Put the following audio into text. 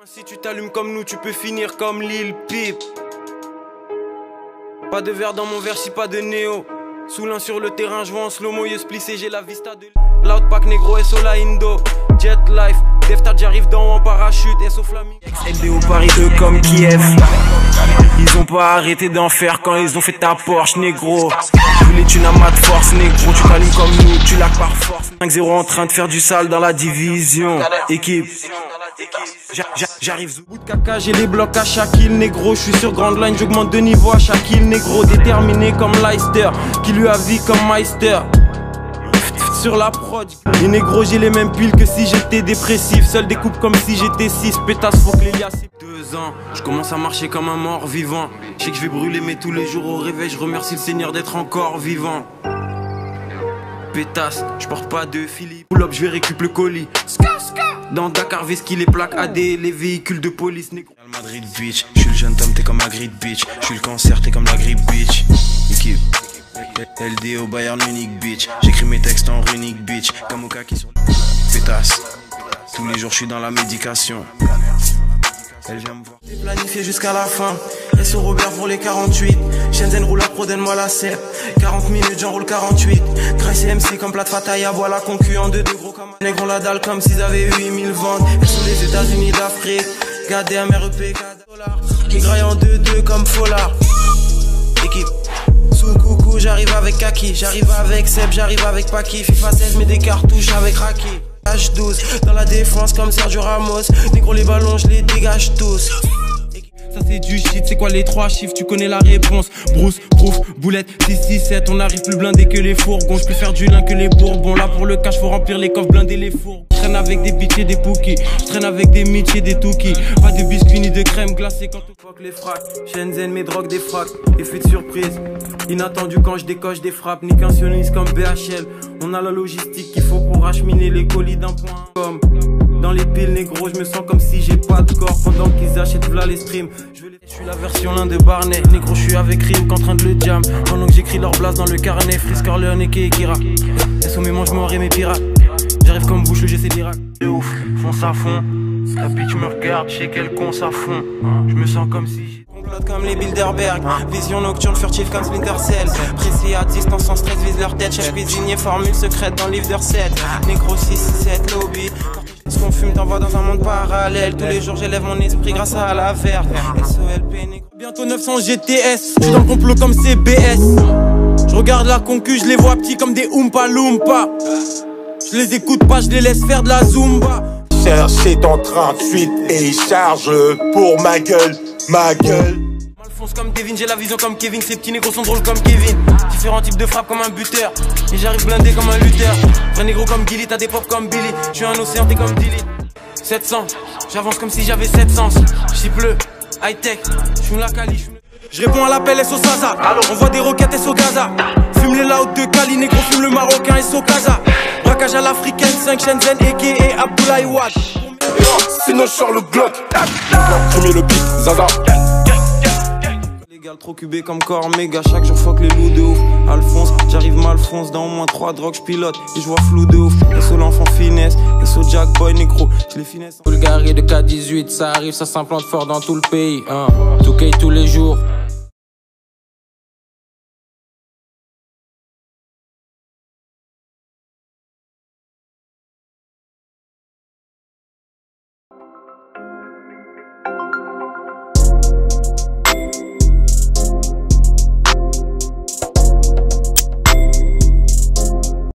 Si tu t'allumes comme nous, tu peux finir comme Lil Peep. Pas de verre dans mon verre, si pas de néo. Sous l'un sur le terrain, je vois en slow-mo, yeux splissé, j'ai la vista de Loudpack négro, SO la Indo. Jet Life, Deftard, j'arrive dans haut en parachute, SO Flaming. LDO Paris 2 comme Kiev. Ils ont pas arrêté d'en faire quand ils ont fait ta Porsche négro. Je voulais tu n'as pas de force négro, tu t'allumes comme nous, tu l'as par force. 5-0 en train de faire du sale dans la division. Équipe. J'arrive bout de caca, j'ai les blocs à Shaquille négro. Je suis sur Grand Line, j'augmente de niveau à Shaquille négro. Déterminé comme Leicester, qui lui a vie comme Meister. Sur la prod, et négro j'ai les mêmes piles que si j'étais dépressif. Seul découpe comme si j'étais 6, pétasse faut que les liasses. 2 ans, je commence à marcher comme un mort vivant. Je sais que je vais brûler mais tous les jours au réveil je remercie le Seigneur d'être encore vivant. Pétasse, je porte pas de Philippe. Pull up, je vais récupérer le colis. Dans Dakar, Veski, les plaques AD, les véhicules de police négro. Real Madrid bitch, je suis le jeune Tom, t'es comme Magritte bitch. Je suis le cancer, t'es comme la grippe bitch. Équipe LDO Bayern Munich bitch. J'écris mes textes en runique bitch. Kamuka qui sur pétasse. Tous les jours je suis dans la médication. Elle vient me voir. J'ai planifié jusqu'à la fin. Et sur Robert pour les 48. Shenzhen roule à pro, donne-moi la CEP. 40 minutes, j'en roule 48. Grace et MC comme plate Fataya. Voilà concu en 2 gros comme un négro la dalle comme s'ils avaient eu 8000 ventes. Elles sont les États-Unis d'Afrique. Gardez un MEP, qui graille en 2-2 comme Fola. Équipe. Sous coucou, j'arrive avec Kaki. J'arrive avec Seb, j'arrive avec Paki. FIFA 16, mets des cartouches avec Raki. H12, dans la défense comme Sergio Ramos. Négro les ballons, je les dégage tous. Ça c'est du shit, c'est quoi les 3 chiffres, tu connais la réponse. Bruce, Prouf, Boulette, 667. On arrive plus blindé que les fourgons. Je peux faire du lin que les bourbons. Là pour le cash faut remplir les coffres, blinder les fourgons. Je traîne avec des bitches et des pookies. Je traîne avec des mitch et des toukies. Pas de biscuits ni de crème glacée quand on fuck les fracs. Shenzhen mes drogues des fracs. Effet de surprise, inattendu quand je décoche des frappes. Ni qu'un sioniste comme BHL. On a la logistique qu'il faut pour acheminer les colis d'un point comme. Dans les piles négro, je me sens comme si j'ai pas de corps. Pendant qu'ils achètent v'là les streams. Je suis la version l'un de Barney. Négro, je suis avec Rim qu'en train de le jam. Pendant que j'écris leur blase dans le carnet. Frisk, Corleone et Kira. SO mes manches morts et mes pirates. J'arrive comme bouche, j'essaie d'Irak. C'est ouf, fonce à fond. La bitch me regarde, je sais quel con ça fond. Je me sens comme si complote comme les Bilderberg. Vision nocturne, furtive comme Splinter Cell. Précis à distance, sans stress, vise leur tête. Chef cuisinier, formule secrète dans livre de recettes. Négro 6-7 lobby. Ce qu'on fume t'envoie dans un monde parallèle. Tous les jours j'élève mon esprit grâce à la verte. SOLP négro. Bientôt 900 GTS. Je suis dans le complot comme CBS. Je regarde la concu, je les vois petits comme des Oompa Loompa. Je les écoute pas, je les laisse faire de la Zumba. Chercher ton 38 et il charge pour ma gueule, ma gueule. M'enfonce comme Devin, j'ai la vision comme Kevin. Ces petits négros sont drôles comme Kevin. Différents types de frappes comme un buteur. Et j'arrive blindé comme un lutteur. Vrai négro comme Gilly, t'as des pop comme Billy. Je suis un océan, t'es comme Dilly. 700, j'avance comme si j'avais 7 sens. J'y bleu, high tech, j'fume la Cali. Je réponds à l'appel SO Saza. On voit des roquettes SO Gaza. Fume les louds de Cali, négro fume le marocain SO Casa. Braquage à l'africaine, 5 Shenzhen et Abdoulaye Wade. Sinon je sors le Glock. Premier le beat, Zaza. Légal trop cubé comme corps méga. Chaque jour fuck les loups de ouf. Alphonse, j'arrive Malfonce. Dans au moins 3 drogues, j'pilote et je vois flou de ouf. SO l'enfant finesse, SO Jack Boy négro. Je les finesse. Bulgarie de K18, ça arrive, ça s'implante fort dans tout le pays. Tout tous les jours.